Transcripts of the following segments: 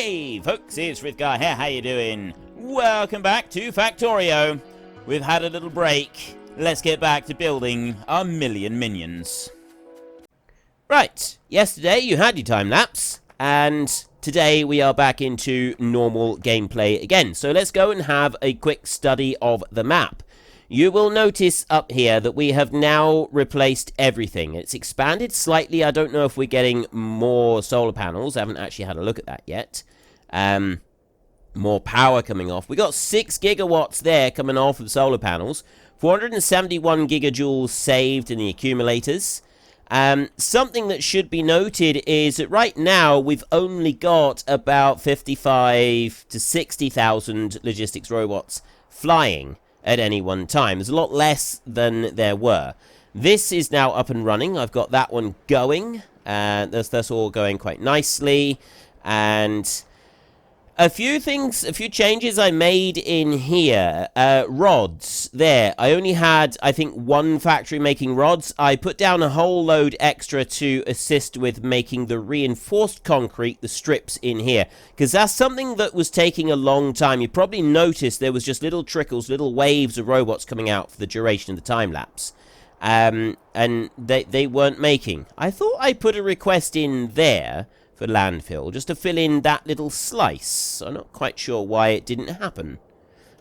Hey folks, it's Frithgar here, how you doing? Welcome back to Factorio. We've had a little break. Let's get back to building our million minions. Right, yesterday you had your time lapse, and today we are back into normal gameplay again. So let's go and have a quick study of the map. You will notice up here that we have now replaced everything. It's expanded slightly. I don't know if we're getting more solar panels. I haven't actually had a look at that yet. More power coming off. We got 6 gigawatts there coming off of solar panels. 471 gigajoules saved in the accumulators. Something that should be noted is that right now we've only got about 55 to 60,000 logistics robots flying at any one time. There's a lot less than there were. This is now up and running. I've got that one going, and that's all going quite nicely. And a few changes I made in here. Rods, there. I only had, I think, 1 factory making rods. I put down a whole load extra to assist with making the reinforced concrete, the strips in here. Because that's something that was taking a long time. You probably noticed there was just little trickles, little waves of robots coming out for the duration of the time-lapse. And they weren't making. I thought I put a request in there for landfill, just to fill in that little slice. I'm not quite sure why it didn't happen.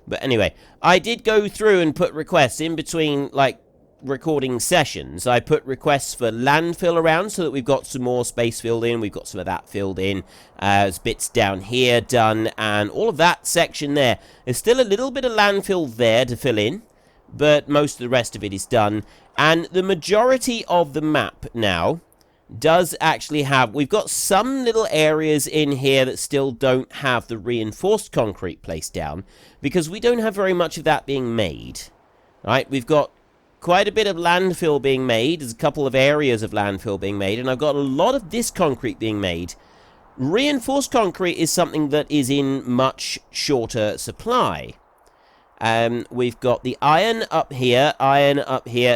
But anyway, I did go through and put requests in between, like, recording sessions. I put requests for landfill around so that we've got some more space filled in. We've got some of that filled in. There's bits down here done, and all of that section there. There's still a little bit of landfill there to fill in, but most of the rest of it is done. And the majority of the map now does actually have, we've got some little areas in here that still don't have the reinforced concrete placed down, because we don't have very much of that being made. Right, we've got quite a bit of landfill being made. There's a couple of areas of landfill being made, and I've got a lot of this concrete being made. Reinforced concrete is something that is in much shorter supply. We've got the iron up here,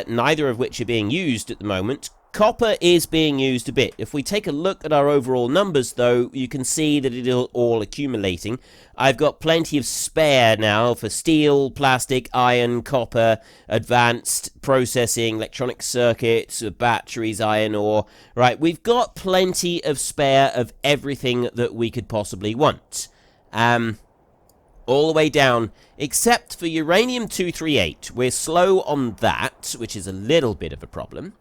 neither of which are being used at the moment. Copper is being used a bit. If we take a look at our overall numbers, though, you can see that it is all accumulating. I've got plenty of spare now for steel, plastic, iron, copper, advanced processing, electronic circuits, batteries, iron ore. Right, we've got plenty of spare of everything that we could possibly want. All the way down, except for uranium-238. We're slow on that, which is a little bit of a problem.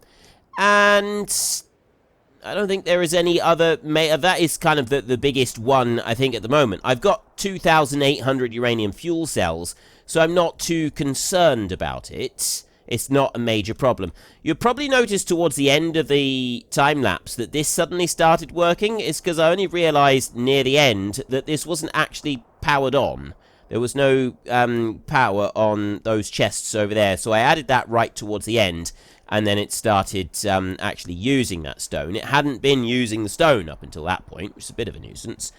And I don't think there is any other. That is kind of the biggest one, I think, at the moment. I've got 2,800 uranium fuel cells, so I'm not too concerned about it. It's not a major problem. You'll probably notice towards the end of the time-lapse that this suddenly started working. It's because I only realized near the end that this wasn't actually powered on. There was no power on those chests over there, so I added that right towards the end. And then it started actually using that stone. It hadn't been using the stone up until that point, which is a bit of a nuisance.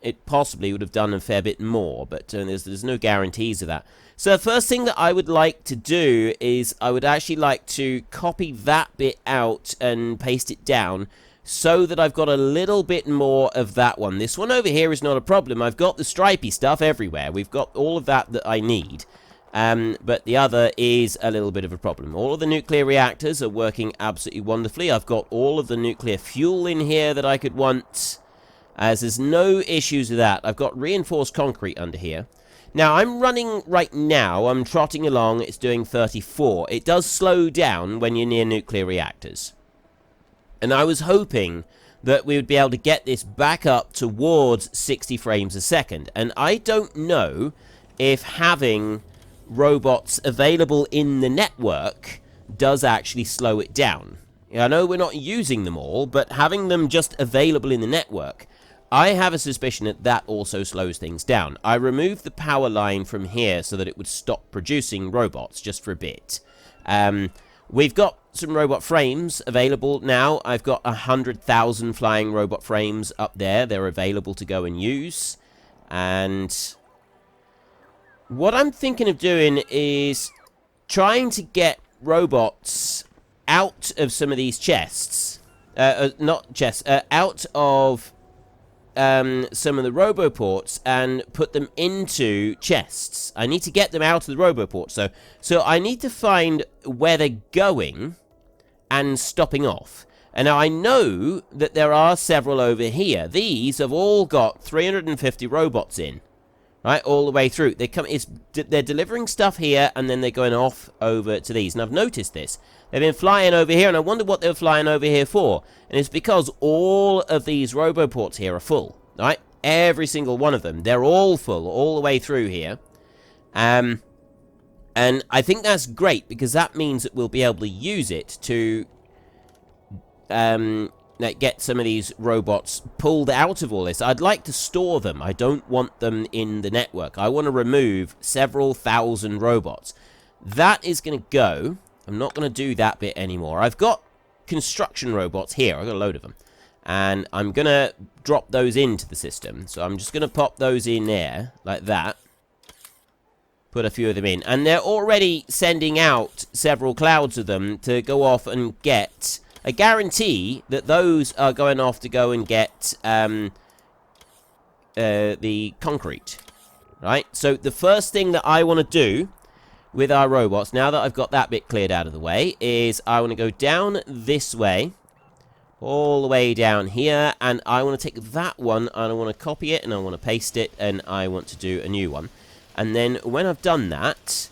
It possibly would have done a fair bit more, but there's no guarantees of that. So the first thing that I would like to do is I would actually like to copy that bit out and paste it down so that I've got a little bit more of that one. This one over here is not a problem. I've got the stripy stuff everywhere. We've got all of that I need. But the other is a little bit of a problem. All of the nuclear reactors are working absolutely wonderfully. I've got all of the nuclear fuel in here that I could want, as there's no issues with that. I've got reinforced concrete under here. Now, I'm running right now. I'm trotting along. It's doing 34. It does slow down when you're near nuclear reactors. And I was hoping that we would be able to get this back up towards 60 frames a second. And I don't know if having robots available in the network does actually slow it down. I know we're not using them all, but having them just available in the network, I have a suspicion that that also slows things down. I removed the power line from here so that it would stop producing robots just for a bit. We've got some robot frames available now. I've got 100,000 flying robot frames up there. They're available to go and use. And what I'm thinking of doing is trying to get robots out of some of these chests. Not chests, out of some of the roboports and put them into chests. I need to get them out of the roboport. So I need to find where they're going and stopping off. And now I know that there are several over here. These have all got 350 robots in. Right, all the way through. They're delivering stuff here, and then they're going off over to these. And I've noticed this. They've been flying over here, and I wonder what they were flying over here for. And it's because all of these roboports here are full. Right? Every single one of them. They're all full, all the way through here. And I think that's great, because that means that we'll be able to use it to get some of these robots pulled out of all this. I'd like to store them. I don't want them in the network. I want to remove several thousand robots. That is going to go. I'm not going to do that bit anymore. I've got construction robots here. I've got a load of them. And I'm going to drop those into the system. So I'm just going to pop those in there, like that. Put a few of them in. And they're already sending out several clouds of them to go off and get... I guarantee that those are going off to go and get the concrete, right? So the first thing that I want to do with our robots, now that I've got that bit cleared out of the way, is I want to go down this way, all the way down here, and I want to take that one, and I want to copy it, and I want to paste it, and I want to do a new one. And then when I've done that...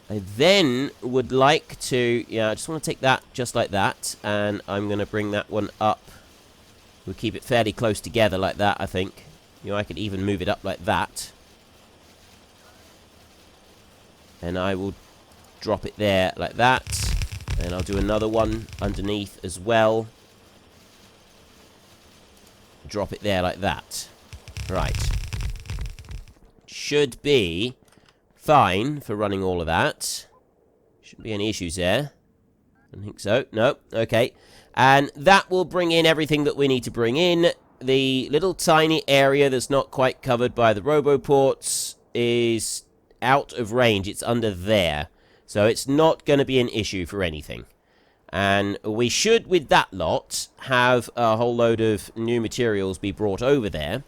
I then would like to, I just want to take that just like that, and I'm going to bring that one up. We'll keep it fairly close together like that, I think. I could even move it up like that. And I will drop it there like that. And I'll do another one underneath as well. Drop it there like that. Right. Should be... fine for running all of that. Shouldn't be any issues there. I don't think so. No. Okay. And that will bring in everything that we need to bring in. The little tiny area that's not quite covered by the roboports is out of range. It's under there. So it's not going to be an issue for anything. And we should, with that lot, have a whole load of new materials be brought over there.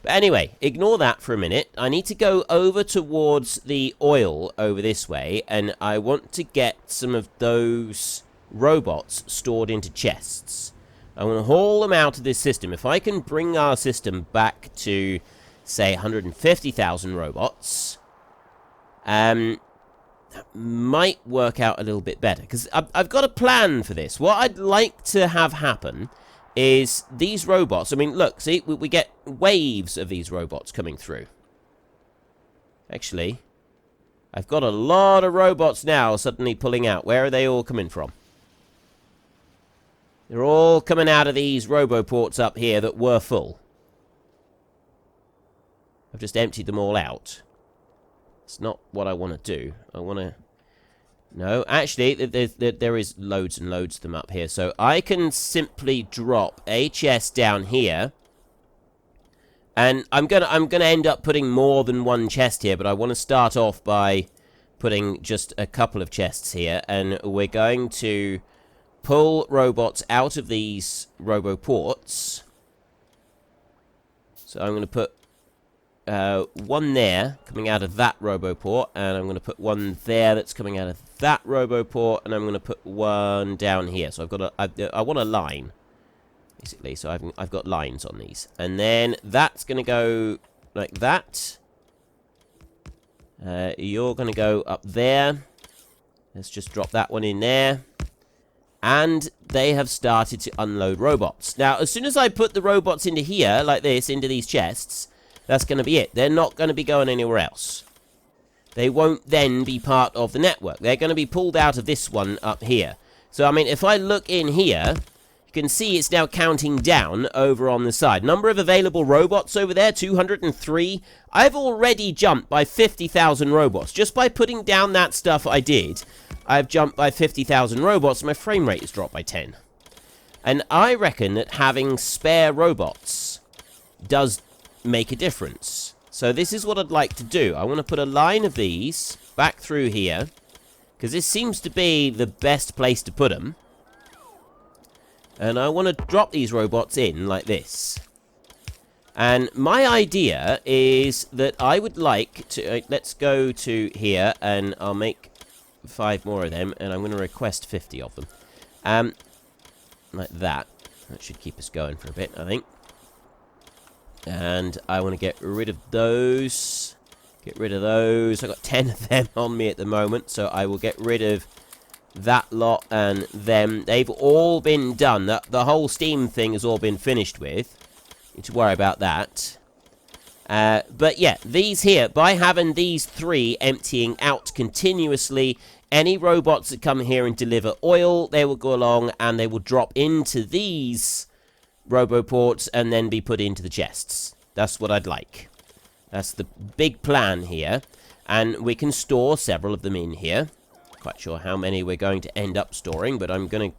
But anyway, ignore that for a minute. I need to go over towards the oil over this way, and I want to get some of those robots stored into chests. I want to haul them out of this system. If I can bring our system back to, say, 150,000 robots, that might work out a little bit better. Because I've got a plan for this. What I'd like to have happen... is these robots, I mean, look, see, we get waves of these robots coming through. Actually, I've got a lot of robots now suddenly pulling out. Where are they all coming from? They're all coming out of these roboports up here that were full. I've just emptied them all out. It's not what I want to do. I want to... No, actually, there is loads and loads of them up here. So I can simply drop a chest down here. And I'm gonna end up putting more than one chest here, but I want to start off by putting just a couple of chests here. And we're going to pull robots out of these roboports. So I'm going to put one there, coming out of that roboport, and I'm going to put one there that's coming out of that roboport, and I'm going to put one down here. So I've got I want a line, basically. So I've got lines on these, and then that's going to go like that. You're going to go up there. Let's just drop that one in there. And they have started to unload robots. Now, as soon as I put the robots into here, like this, into these chests, that's going to be it. They're not going to be going anywhere else. They won't then be part of the network. They're going to be pulled out of this one up here. So, I mean, if I look in here, you can see it's now counting down over on the side. Number of available robots over there, 203. I've already jumped by 50,000 robots. Just by putting down that stuff I did, I've jumped by 50,000 robots, and my frame rate has dropped by 10. And I reckon that having spare robots does make a difference. So this is what I'd like to do. I want to put a line of these back through here, because this seems to be the best place to put them. And I want to drop these robots in like this. And my idea is that I would like to... let's go to here, and I'll make 5 more of them, and I'm going to request 50 of them. Like that. That should keep us going for a bit, I think. And I want to get rid of those. Get rid of those. I've got 10 of them on me at the moment, so I will get rid of that lot and them. They've all been done. The whole Steam thing has all been finished with. Need to worry about that. But yeah, these here, by having these 3 emptying out continuously, any robots that come here and deliver oil, they will go along and they will drop into these roboports and then be put into the chests. That's what I'd like. That's the big plan here. And we can store several of them in here. Quite sure how many we're going to end up storing, but I'm going to...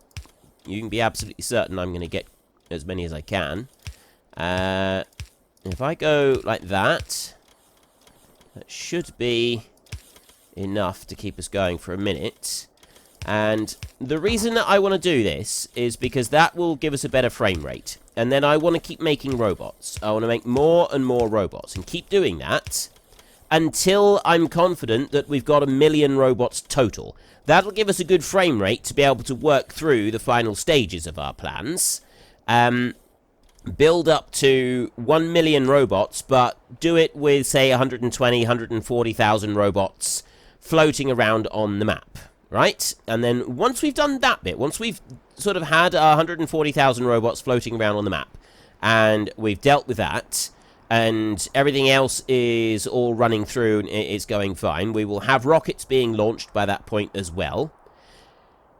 you can be absolutely certain I'm going to get as many as I can. If I go like that, that should be enough to keep us going for a minute. And the reason that I want to do this is because that will give us a better frame rate. And then I want to keep making robots. I want to make more and more robots and keep doing that until I'm confident that we've got 1 million robots total. That'll give us a good frame rate to be able to work through the final stages of our plans. Build up to 1 million robots, but do it with, say, 120, 140,000 robots floating around on the map, right? And then once we've done that bit, once we've sort of had 140,000 robots floating around on the map, and we've dealt with that, and everything else is all running through and it's going fine, we will have rockets being launched by that point as well.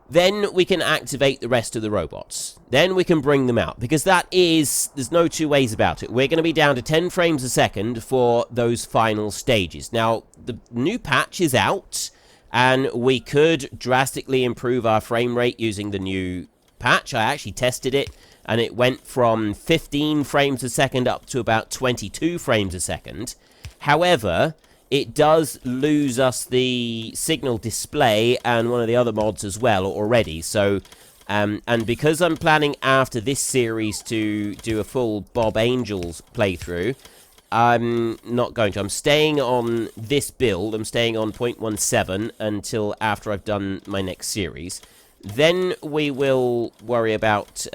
Then we can activate the rest of the robots. Then we can bring them out. Because that is... there's no two ways about it. We're going to be down to 10 frames a second for those final stages. Now, the new patch is out. And we could drastically improve our frame rate using the new patch. I actually tested it. And it went from 15 frames a second up to about 22 frames a second. However... it does lose us the signal display and one of the other mods as well already. So, and because I'm planning after this series to do a full Bob Angels playthrough, I'm not going to. I'm staying on this build. I'm staying on 0.17 until after I've done my next series. Then we will worry about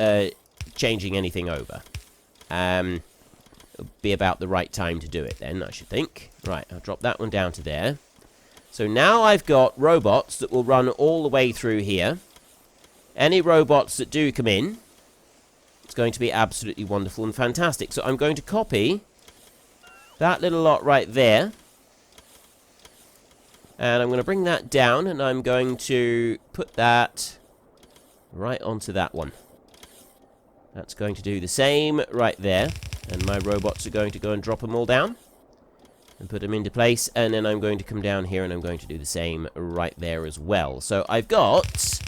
changing anything over. It'll be about the right time to do it then, I should think. Right, I'll drop that one down to there. So now I've got robots that will run all the way through here. Any robots that do come in, it's going to be absolutely wonderful and fantastic. So I'm going to copy that little lot right there. And I'm going to bring that down, and I'm going to put that right onto that one. That's going to do the same right there. And my robots are going to go and drop them all down. And put them into place. And then I'm going to come down here and I'm going to do the same right there as well. So I've got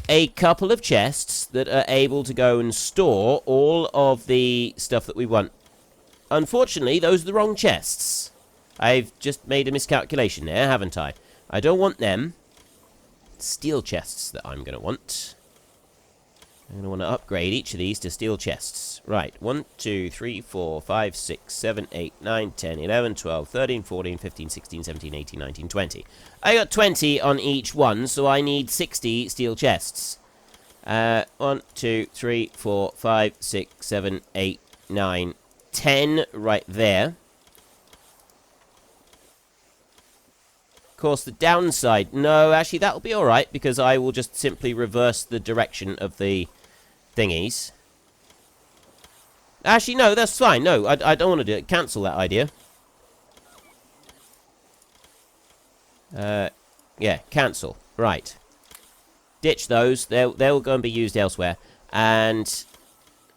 a couple of chests that are able to go and store all of the stuff that we want. Unfortunately, those are the wrong chests. I've just made a miscalculation there, haven't I? I don't want them. Steel chests that I'm going to want. I'm going to want to upgrade each of these to steel chests. Right, 1, 2, 3, 4, 5, 6, 7, 8, 9, 10, 11, 12, 13, 14, 15, 16, 17, 18, 19, 20. I got 20 on each one, so I need 60 steel chests. 1, 2, 3, 4, 5, 6, 7, 8, 9, 10 right there. Of course, the downside... no, actually, that'll be alright, because I will just simply reverse the direction of the thingies. Actually, no, that's fine. No, I don't want to do it. Cancel that idea. Yeah, cancel. Right. Ditch those. They'll go and be used elsewhere. And,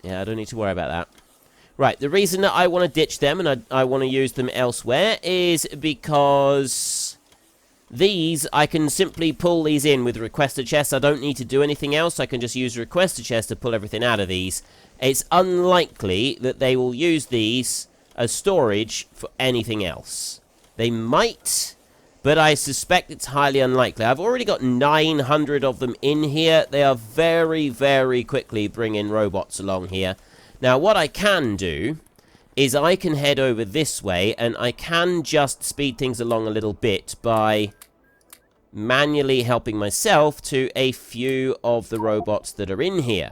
yeah, I don't need to worry about that. Right, the reason that I want to ditch them and I want to use them elsewhere is because... these, I can simply pull these in with requester chests. I don't need to do anything else. I can just use requester chests to pull everything out of these. It's unlikely that they will use these as storage for anything else. They might, but I suspect it's highly unlikely. I've already got 900 of them in here. They are very, very quickly bringing robots along here. Now, what I can do is I can head over this way, and I can just speed things along a little bit by manually helping myself to a few of the robots that are in here.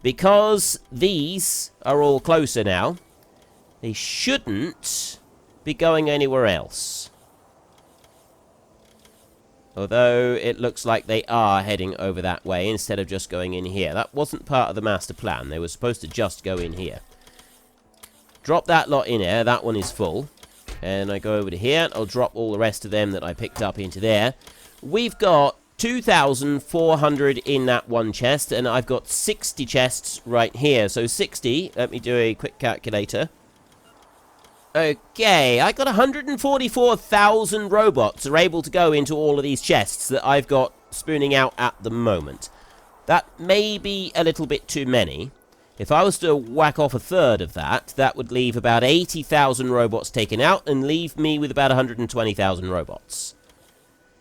Because these are all closer now, they shouldn't be going anywhere else. Although it looks like they are heading over that way instead of just going in here. That wasn't part of the master plan. They were supposed to just go in here. Drop that lot in there. That one is full. And I go over to here. I'll drop all the rest of them that I picked up into there. We've got 2,400 in that one chest. And I've got 60 chests right here. So 60. Let me do a quick calculator. Okay, I got 144,000 robots are able to go into all of these chests that I've got spooning out at the moment. That may be a little bit too many. If I was to whack off a third of that, that would leave about 80,000 robots taken out and leave me with about 120,000 robots.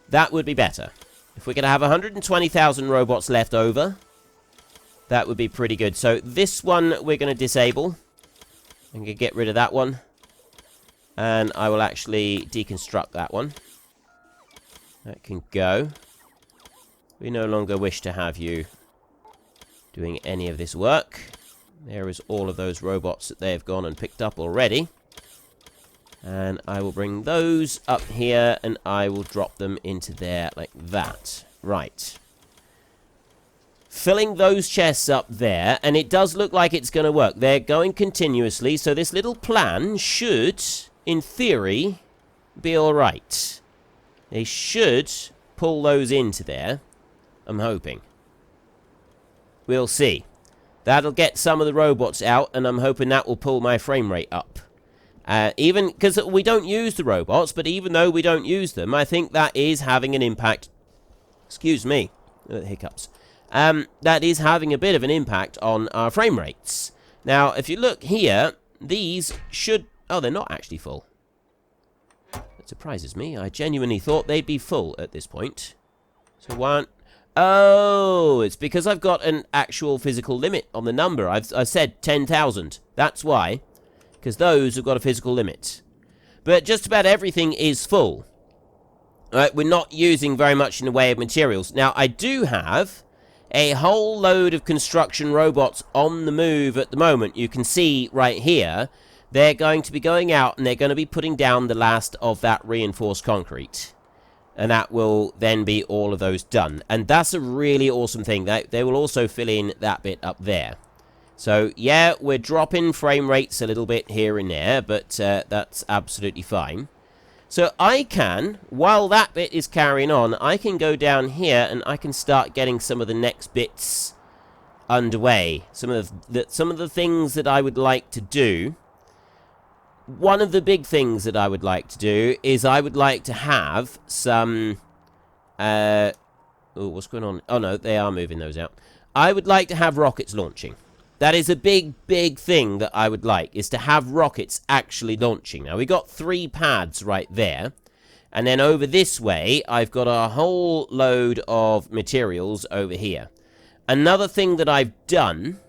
That would be better. If we could have 120,000 robots left over, that would be pretty good. So this one we're going to disable. I'm going to get rid of that one. And I will actually deconstruct that one. That can go. We no longer wish to have you doing any of this work. There is all of those robots that they have gone and picked up already. And I will bring those up here, and I will drop them into there like that. Right. Filling those chests up there, and it does look like it's going to work. They're going continuously, so this little plan should, in theory, be alright. They should pull those into there. I'm hoping. We'll see. That'll get some of the robots out, and I'm hoping that will pull my frame rate up. Even because we don't use the robots, but even though we don't use them, I think that is having an impact. Excuse me. Hiccups. That is having a bit of an impact on our frame rates. Now, if you look here, these should... Oh, they're not actually full. That surprises me. I genuinely thought they'd be full at this point. So one... Oh, it's because I've got an actual physical limit on the number. I've said 10,000. That's why. Because those have got a physical limit. But just about everything is full. Right, we're not using very much in the way of materials. Now, I do have a whole load of construction robots on the move at the moment. You can see right here, they're going to be going out and they're going to be putting down the last of that reinforced concrete. And that will then be all of those done. And that's a really awesome thing. They will also fill in that bit up there. So, yeah, we're dropping frame rates a little bit here and there, but that's absolutely fine. So I can, while that bit is carrying on, I can go down here and I can start getting some of the next bits underway. Some of the things that I would like to do. One of the big things that I would like to do is I would like to have some... oh, what's going on? Oh, no, they are moving those out. I would like to have rockets launching. That is a big, big thing that I would like, is to have rockets actually launching. Now, we got 3 pads right there. And then over this way, I've got a whole load of materials over here. Another thing that I've done...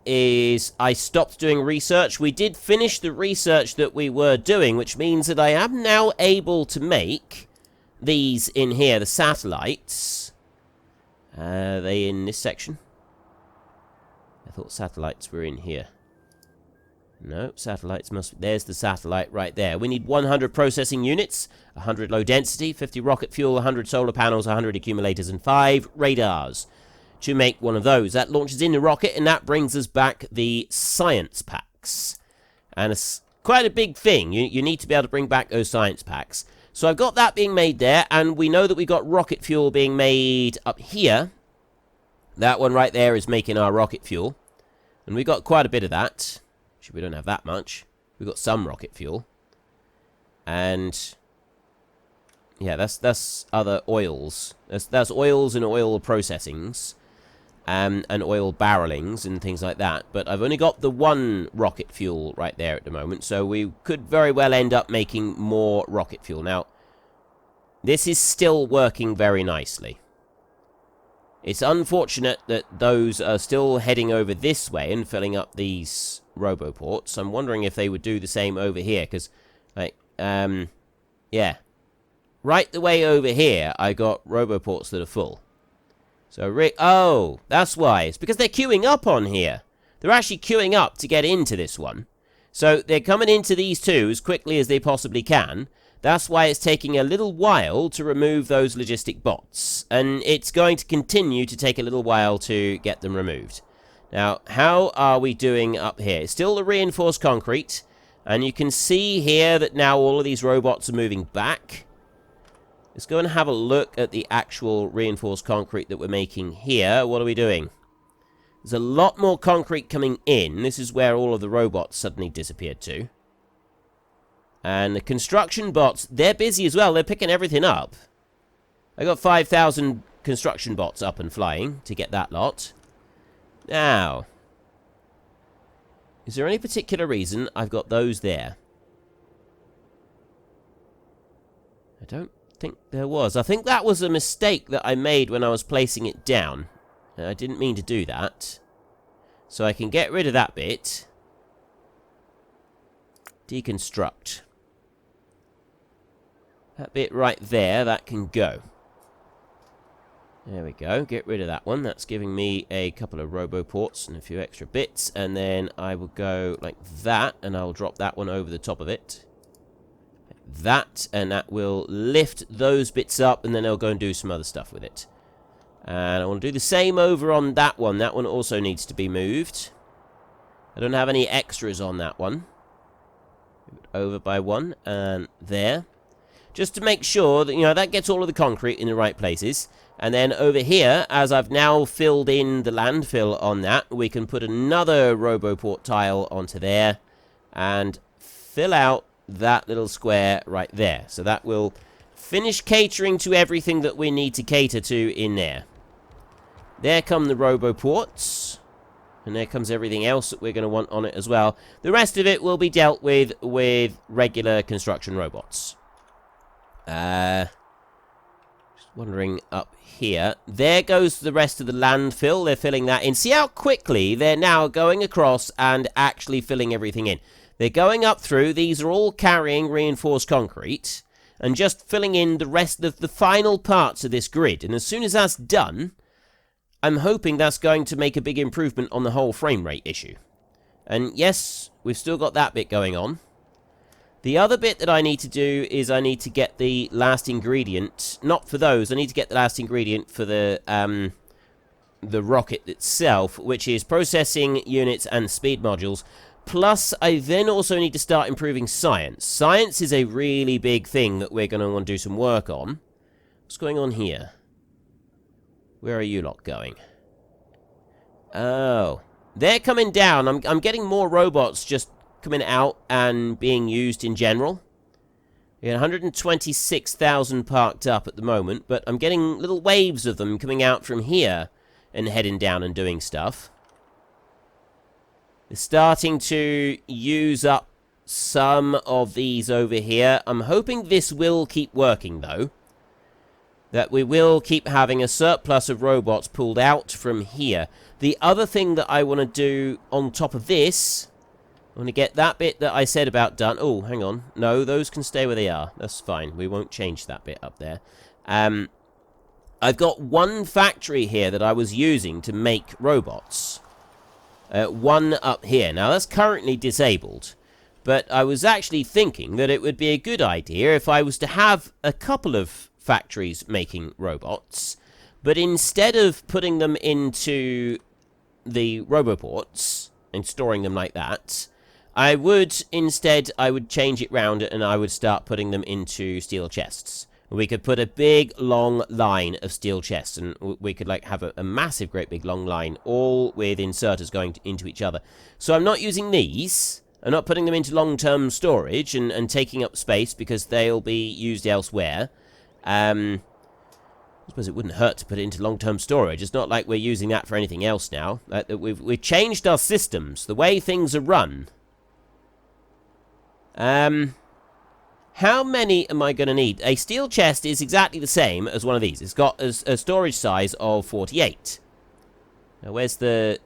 is I stopped doing research. We did finish the research that we were doing, which means that I am now able to make these in here, the satellites. Are they in this section? I thought satellites were in here. No, satellites must... There's the satellite right there. We need 100 processing units, 100 low density, 50 rocket fuel, 100 solar panels, 100 accumulators, and 5 radars. To make one of those. That launches in the rocket, and that brings us back the science packs. And it's quite a big thing. You need to be able to bring back those science packs. So I've got that being made there, and we know that we've got rocket fuel being made up here. That one right there is making our rocket fuel. And we got quite a bit of that. Actually, we don't have that much. We've got some rocket fuel. And... yeah, that's other oils. That's oils and oil processings. And oil barrelings and things like that. But I've only got the one rocket fuel right there at the moment. So we could very well end up making more rocket fuel. Now, this is still working very nicely. It's unfortunate that those are still heading over this way and filling up these roboports. I'm wondering if they would do the same over here, because, like, yeah. Right the way over here, I got roboports that are full. So, oh, that's why. It's because they're queuing up on here. They're actually queuing up to get into this one. So, they're coming into these two as quickly as they possibly can. That's why it's taking a little while to remove those logistic bots. And it's going to continue to take a little while to get them removed. Now, how are we doing up here? It's still the reinforced concrete. And you can see here that now all of these robots are moving back. Let's go and have a look at the actual reinforced concrete that we're making here. What are we doing? There's a lot more concrete coming in. This is where all of the robots suddenly disappeared to. And the construction bots, they're busy as well. They're picking everything up. I got 5,000 construction bots up and flying to get that lot. Now, is there any particular reason I've got those there? I don't think there was. I think that was a mistake that I made when I was placing it down. I didn't mean to do that. So I can get rid of that bit. Deconstruct. That bit right there, that can go. There we go. Get rid of that one. That's giving me a couple of roboports and a few extra bits. And then I will go like that, and I'll drop that one over the top of it. Like that, and that will lift those bits up, and then I'll go and do some other stuff with it. And I want to do the same over on that one. That one also needs to be moved. I don't have any extras on that one. Move it over by one, and there. Just to make sure that, you know, that gets all of the concrete in the right places. And then over here, as I've now filled in the landfill on that, we can put another RoboPort tile onto there and fill out that little square right there. So that will finish catering to everything that we need to cater to in there. There come the RoboPorts. And there comes everything else that we're going to want on it as well. The rest of it will be dealt with regular construction robots. Just wondering up here. There goes the rest of the landfill. They're filling that in. See how quickly they're now going across and actually filling everything in. They're going up through. These are all carrying reinforced concrete and just filling in the rest of the final parts of this grid. And as soon as that's done, I'm hoping that's going to make a big improvement on the whole frame rate issue. And yes, we've still got that bit going on. The other bit that I need to do is I need to get the last ingredient. Not for those. I need to get the last ingredient for the rocket itself, which is processing units and speed modules. Plus, I then also need to start improving science. Science is a really big thing that we're going to want to do some work on. What's going on here? Where are you lot going? Oh. They're coming down. I'm getting more robots just coming out and being used in general. We got 126,000 parked up at the moment, but I'm getting little waves of them coming out from here and heading down and doing stuff. They're starting to use up some of these over here. I'm hoping this will keep working, though. That we will keep having a surplus of robots pulled out from here. The other thing that I want to do on top of this, I want to get that bit that I said about done. Oh, hang on. No, those can stay where they are. That's fine. We won't change that bit up there. I've got one factory here that I was using to make robots. One up here. Now, that's currently disabled. But I was actually thinking that it would be a good idea if I was to have a couple of factories making robots, but instead of putting them into the roboports and storing them like that, I would change it round and I would start putting them into steel chests. We could put a big long line of steel chests, and we could like have a massive great big long line, all with inserters going into each other. So I'm not using these. I'm not putting them into long-term storage and taking up space because they'll be used elsewhere. I suppose it wouldn't hurt to put it into long-term storage. It's not like we're using that for anything else now. We've changed our systems, the way things are run. How many am I going to need? A steel chest is exactly the same as one of these. It's got a storage size of 48. Now, where's the...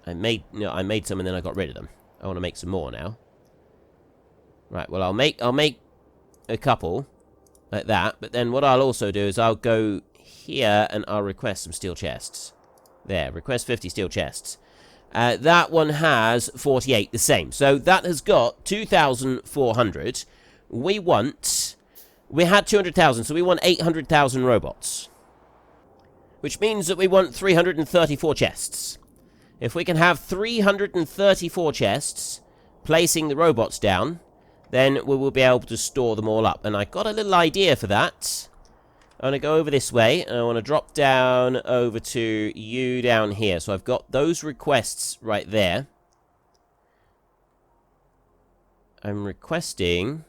I made some and then I got rid of them. I want to make some more now. Right, well, I'll make a couple like that. But then what I'll also do is I'll go here and I'll request some steel chests. There, request 50 steel chests. That one has 48, the same. So that has got 2,400. We had 200,000, so we want 800,000 robots. Which means that we want 334 chests. If we can have 334 chests, placing the robots down, then we will be able to store them all up. And I got a little idea for that. I want to go over this way, and I want to drop down over to you down here. So I've got those requests right there. I'm requesting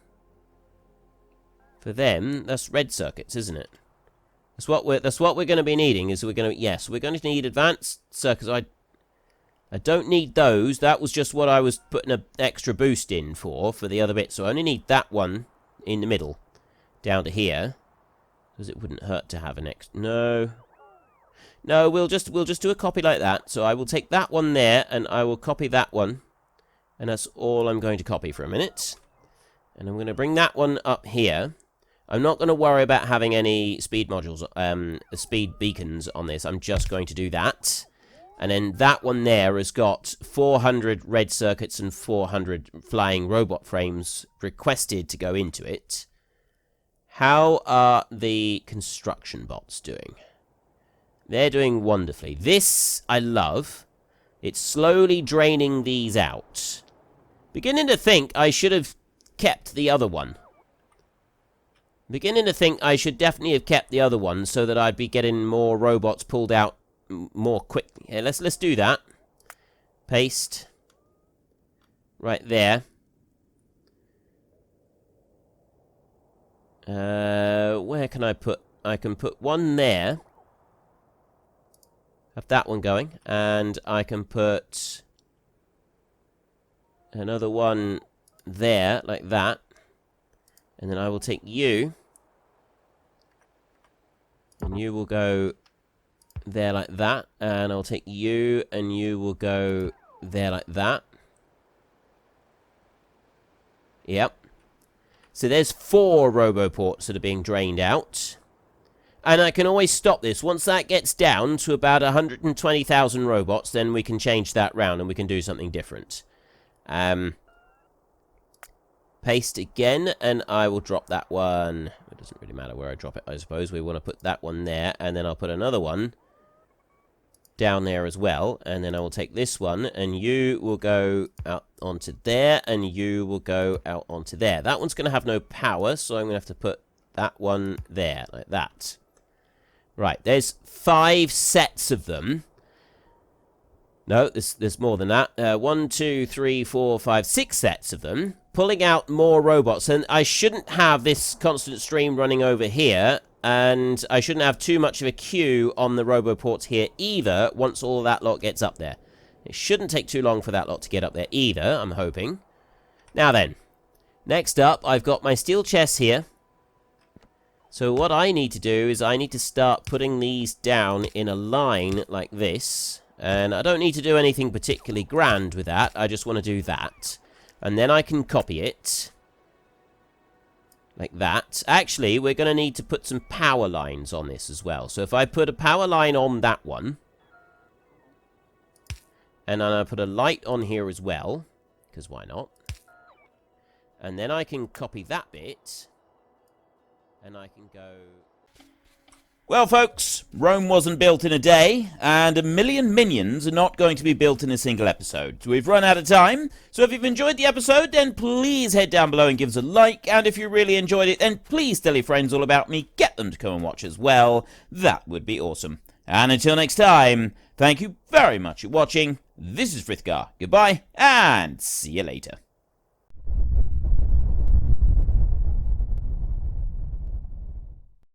for them. That's red circuits, isn't it? That's what we're going to be needing. We're going to need advanced circuits. I don't need those. That was just what I was putting an extra boost in for the other bit. So I only need that one in the middle, down to here. Because it wouldn't hurt to have an extra... No, we'll just do a copy like that. So I will take that one there, and I will copy that one. And that's all I'm going to copy for a minute. And I'm going to bring that one up here. I'm not going to worry about having any speed modules, speed beacons on this. I'm just going to do that. And then that one there has got 400 red circuits and 400 flying robot frames requested to go into it. How are the construction bots doing? They're doing wonderfully. This, I love. It's slowly draining these out. Beginning to think I should have kept the other one. Beginning to think I should definitely have kept the other one so that I'd be getting more robots pulled out more quickly. Yeah, let's do that. Paste. Right there. Where can I put... I can put one there. Have that one going. And I can put another one there, like that. And then I will take you. And you will go there like that. And I'll take you, and you will go there like that. Yep. So there's 4 roboports that are being drained out. And I can always stop this. Once that gets down to about 120,000 robots, then we can change that round and we can do something different. Paste again, and I will drop that one. It doesn't really matter where I drop it, I suppose. We want to put that one there, and then I'll put another one down there as well. And then I will take this one, and you will go out onto there, and you will go out onto there. That one's going to have no power, so I'm going to have to put that one there, like that. Right, there's 5 sets of them. No, there's more than that. 1, 2, 3, 4, 5, 6 sets of them. Pulling out more robots. And I shouldn't have this constant stream running over here. And I shouldn't have too much of a queue on the roboports here either, once all of that lot gets up there. It shouldn't take too long for that lot to get up there either, I'm hoping. Now then, next up, I've got my steel chests here. So what I need to do is I need to start putting these down in a line like this. And I don't need to do anything particularly grand with that. I just want to do that. And then I can copy it. Like that. Actually, we're going to need to put some power lines on this as well. So if I put a power line on that one. And then I put a light on here as well. Because why not? And then I can copy that bit. And I can go... Well, folks, Rome wasn't built in a day, and 1 million minions are not going to be built in a single episode. We've run out of time, so if you've enjoyed the episode, then please head down below and give us a like, and if you really enjoyed it, then please tell your friends all about me, get them to come and watch as well. That would be awesome. And until next time, thank you very much for watching. This is Frithgar. Goodbye, and see you later.